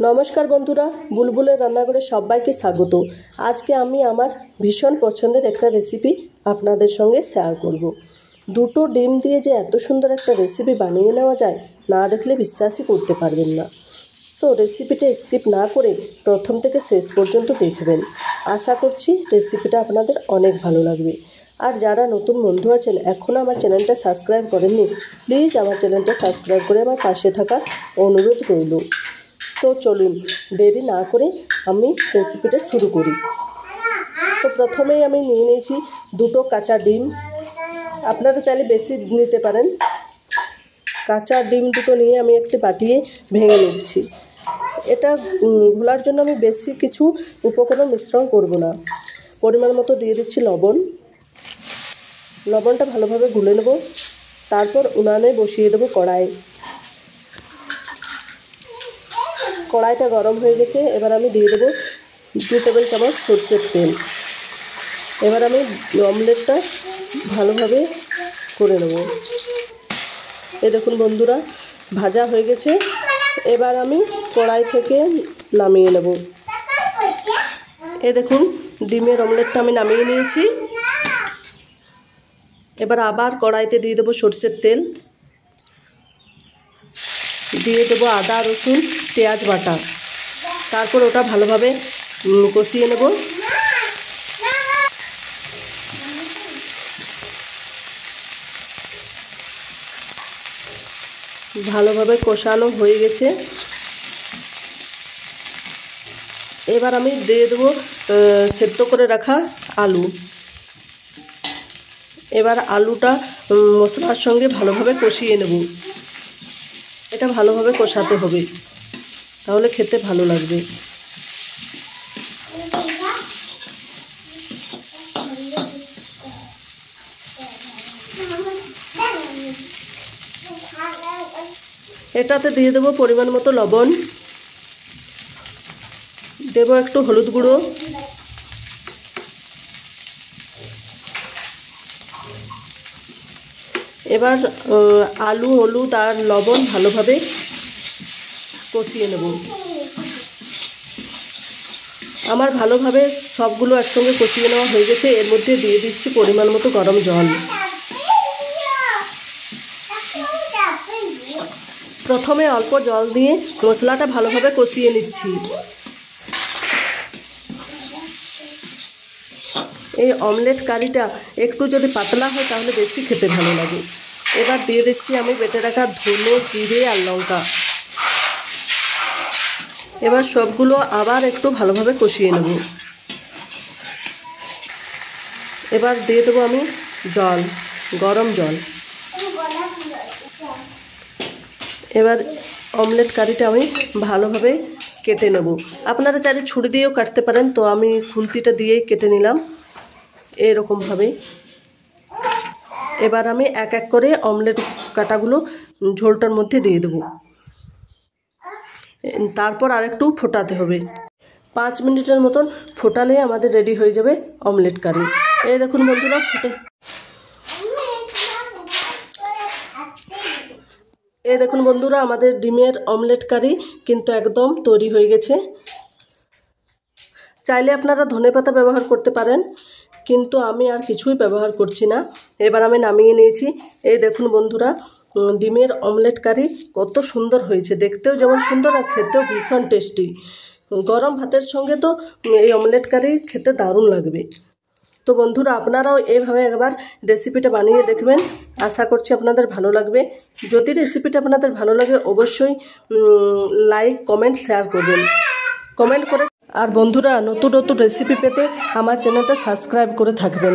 नमस्कार बंधुरा बुलबुलेर रान्नाघरे सबाइके स्वागत। आज के आमी आमार भीषण पसंदेर एक रेसिपि आपनादेर संगे शेयर करब। दुटो डिम दिए जे एत सुंदर एक रेसिपि बानिये नेওয়া যায় ना देखले विश्वासई करते पारबेन ना। तो रेसिपिटा स्किप ना करे प्रथम थेके शेष पर्यन्त देखबेन। आशा करछि रेसिपिटा आपनादेर अनेक भालो लागबे। और जारा नतून बंधु आछेन एखोनो आमार चैनलटा सबस्क्राइब करेननि प्लिज आमार चैनलटा सबस्क्राइब करे आमार पाशे थाकार अनुरोध रइल। तो चलुन देरी ना करे आमी रेसिपिटा शुरू करी। तो प्रथमेई आमी निये निয়েছি दुटो काचा डिम। आपनारा चाइले बेशी निते पारेन। काचा डिम दुटो निये आमी एकटी बाटिए भेंगे निচ্ছি। এটা ঘোলার জন্য আমি বেশি কিছু উপকরণ মিশ্রণ করব না। পরিমাণ মতো দিয়ে দিচ্ছি লবণ। লবণটা ভালোভাবে গুলে নেব। তারপর উনানে বসিয়ে দেব কড়াই। কড়াইটা গরম হয়ে গেছে। এবার আমি দিয়ে দেব 2 টেবিল চামচ সরষের তেল। এবার আমি অমলেটটা ভালোভাবে করে নেব। এই দেখুন বন্ধুরা ভাজা হয়ে গেছে। এবার আমি কড়াই থেকে নামিয়ে নেব। এই দেখুন ডিমের অমলেটটা আমি নামিয়ে নিয়েছি। এবার আবার কড়াইতে দিয়ে দেব সরষের তেল, দিয়ে দেব আদা রসুন পেঁয়াজ বাটা। তারপর ওটা ভালোভাবে কষিয়ে নেব। ভালোভাবে কষানো হয়ে গেছে। এবার আমি দিয়ে দেব সেদ্ধ করে রাখা আলু। এবার আলুটা মশলার সঙ্গে ভালোভাবে কষিয়ে নেব। এটা ভালোভাবে কষাতে হবে, তাহলে খেতে ভালো লাগবে। এটাতে দিয়ে দেব পরিমাণ মতো লবণ, দেব একটু হলুদ গুঁড়ো, এবার আলু হলুদ আর লবণ ভালোভাবে কষিয়ে নেব। আমার ভালোভাবে সবগুলো একসঙ্গে কষিয়ে নেওয়া হয়ে গেছে। এর মধ্যে দিয়ে দিচ্ছি পরিমাণ মতো গরম জল। প্রথমে অল্প জল দিয়ে মশলাটা ভালোভাবে কষিয়ে নিচ্ছি। এই অমলেট কারিটা একটু যদি পাতলা হয় তাহলে বেশি খেতে ভালো লাগে। এবার দিয়ে দিচ্ছি আমি বেটে রাখা ধনে জিরে আর লঙ্কা। এবার সবগুলো আবার একটু ভালোভাবে কষিয়ে নেব। এবার দিয়ে দেবো আমি জল, গরম জল। এবার অমলেট কারিটা আমি ভালোভাবে কেটে নেব। আপনারা চাইলে ছুরি দিয়েও কাটতে পারেন, তো আমি খুন্তিটা দিয়েই কেটে নিলাম এরকমভাবে। এবার আমি এক এক করে অমলেট কাটাগুলো ঝোলটার মধ্যে দিয়ে দেব। তারপর আরেকটু ফোটাতে হবে। 5 মিনিটের মতন ফোটালে আমাদের রেডি হয়ে যাবে অমলেট কারি। এই দেখুন বন্ধুরা এই দেখুন বন্ধুরা আমাদের ডিমের অমলেট কারি কিন্তু একদম তৈরি হয়ে গেছে। চাইলে আপনারা ধনেপাতা ব্যবহার করতে পারেন, কিন্তু আমি আর কিছুই ব্যবহার করছি না। এবার আমি নামিয়ে নিয়েছি। এই দেখুন বন্ধুরা ডিমের অমলেট কারি কত সুন্দর হয়েছে, দেখতেও যেমন সুন্দর আর খেতেও ভীষণ টেস্টি। গরম ভাতের সঙ্গে তো এই অমলেট কারি খেতে দারুণ লাগবে। তো বন্ধুরা আপনারাও এইভাবে একবার রেসিপিটা বানিয়ে দেখবেন। আশা করছি আপনাদের ভালো লাগবে। যদি রেসিপিটা আপনাদের ভালো লাগে অবশ্যই লাইক কমেন্ট শেয়ার করবেন, কমেন্ট করে। আর বন্ধুরা নতুন নতুন রেসিপি পেতে আমার চ্যানেলটা সাবস্ক্রাইব করে থাকবেন।